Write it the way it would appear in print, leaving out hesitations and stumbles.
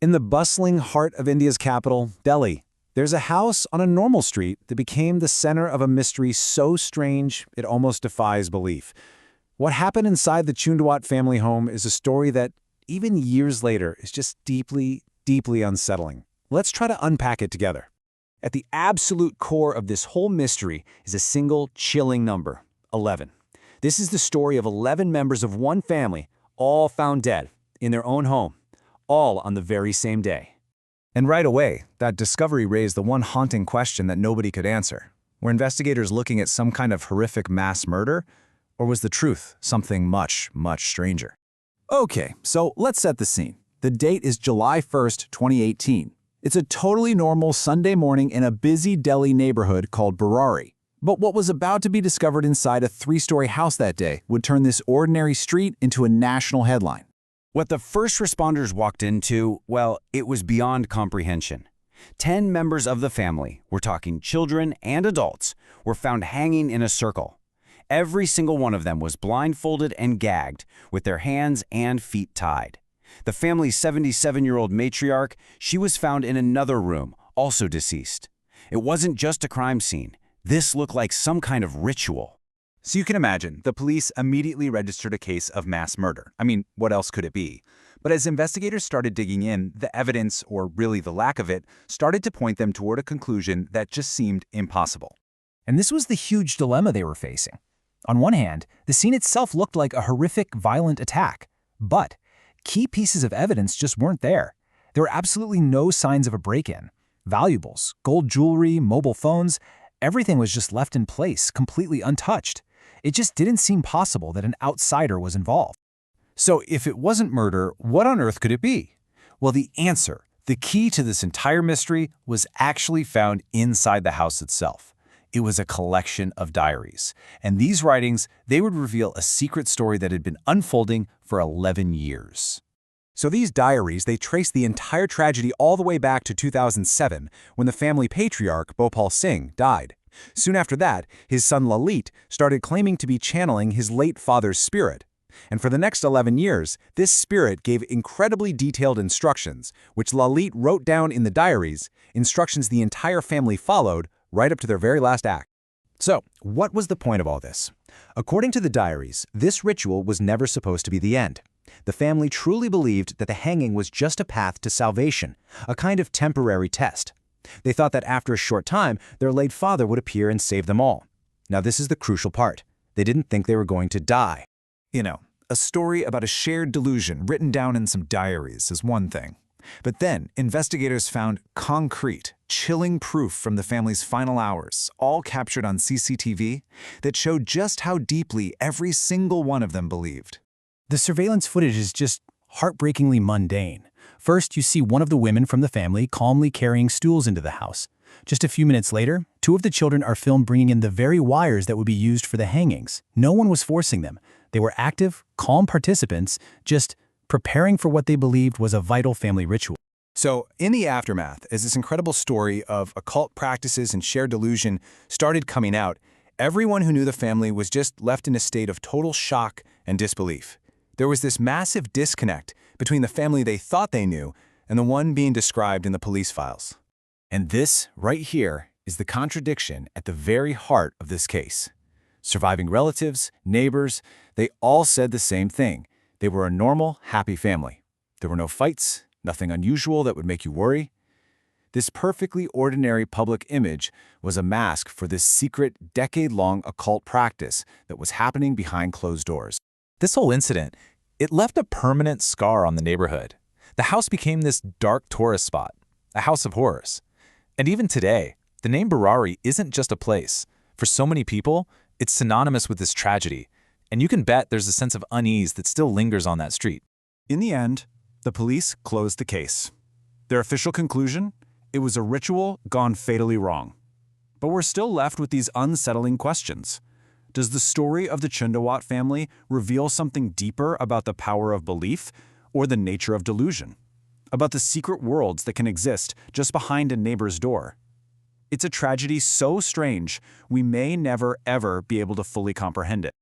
In the bustling heart of India's capital, Delhi, there's a house on a normal street that became the center of a mystery so strange it almost defies belief. What happened inside the Chundawat family home is a story that, even years later, is just deeply, deeply unsettling. Let's try to unpack it together. At the absolute core of this whole mystery is a single, chilling number, 11. This is the story of 11 members of one family, all found dead, in their own home, all on the very same day. And right away, that discovery raised the one haunting question that nobody could answer. Were investigators looking at some kind of horrific mass murder? Or was the truth something much, much stranger? Okay, so let's set the scene. The date is July 1st, 2018. It's a totally normal Sunday morning in a busy Delhi neighborhood called Burari. But what was about to be discovered inside a 3-story house that day would turn this ordinary street into a national headline. What the first responders walked into, well, it was beyond comprehension. 10 members of the family, we're talking children and adults, were found hanging in a circle. Every single one of them was blindfolded and gagged, with their hands and feet tied. The family's 77-year-old matriarch, she was found in another room, also deceased. It wasn't just a crime scene. This looked like some kind of ritual. So you can imagine, the police immediately registered a case of mass murder. I mean, what else could it be? But as investigators started digging in, the evidence, or really the lack of it, started to point them toward a conclusion that just seemed impossible. And this was the huge dilemma they were facing. On one hand, the scene itself looked like a horrific, violent attack. But key pieces of evidence just weren't there. There were absolutely no signs of a break-in. Valuables, gold jewelry, mobile phones, everything was just left in place, completely untouched. It just didn't seem possible that an outsider was involved. So if it wasn't murder, what on earth could it be? Well, the answer, the key to this entire mystery, was actually found inside the house itself. It was a collection of diaries. And these writings, they would reveal a secret story that had been unfolding for 11 years. So these diaries, they trace the entire tragedy all the way back to 2007, when the family patriarch, Bhopal Singh, died. Soon after that, his son Lalit started claiming to be channeling his late father's spirit. And for the next 11 years, this spirit gave incredibly detailed instructions, which Lalit wrote down in the diaries, instructions the entire family followed right up to their very last act. So, what was the point of all this? According to the diaries, this ritual was never supposed to be the end. The family truly believed that the hanging was just a path to salvation, a kind of temporary test. They thought that after a short time, their late father would appear and save them all. Now this is the crucial part. They didn't think they were going to die. You know, a story about a shared delusion written down in some diaries is one thing. But then, investigators found concrete, chilling proof from the family's final hours, all captured on CCTV, that showed just how deeply every single one of them believed. The surveillance footage is just heartbreakingly mundane. First, you see one of the women from the family calmly carrying stools into the house. Just a few minutes later, 2 of the children are filmed bringing in the very wires that would be used for the hangings. No one was forcing them. They were active, calm participants, just preparing for what they believed was a vital family ritual. So, in the aftermath, as this incredible story of occult practices and shared delusion started coming out, everyone who knew the family was just left in a state of total shock and disbelief. There was this massive disconnect between the family they thought they knew and the one being described in the police files. And this, right here, is the contradiction at the very heart of this case. Surviving relatives, neighbors, they all said the same thing. They were a normal, happy family. There were no fights, nothing unusual that would make you worry. This perfectly ordinary public image was a mask for this secret, decade-long occult practice that was happening behind closed doors. This whole incident, it left a permanent scar on the neighborhood. The house became this dark tourist spot, a house of horrors. And even today, the name Burari isn't just a place. For so many people, it's synonymous with this tragedy, and you can bet there's a sense of unease that still lingers on that street. In the end, the police closed the case. Their official conclusion? It was a ritual gone fatally wrong. But we're still left with these unsettling questions. Does the story of the Chundawat family reveal something deeper about the power of belief or the nature of delusion? About the secret worlds that can exist just behind a neighbor's door? It's a tragedy so strange, we may never ever be able to fully comprehend it.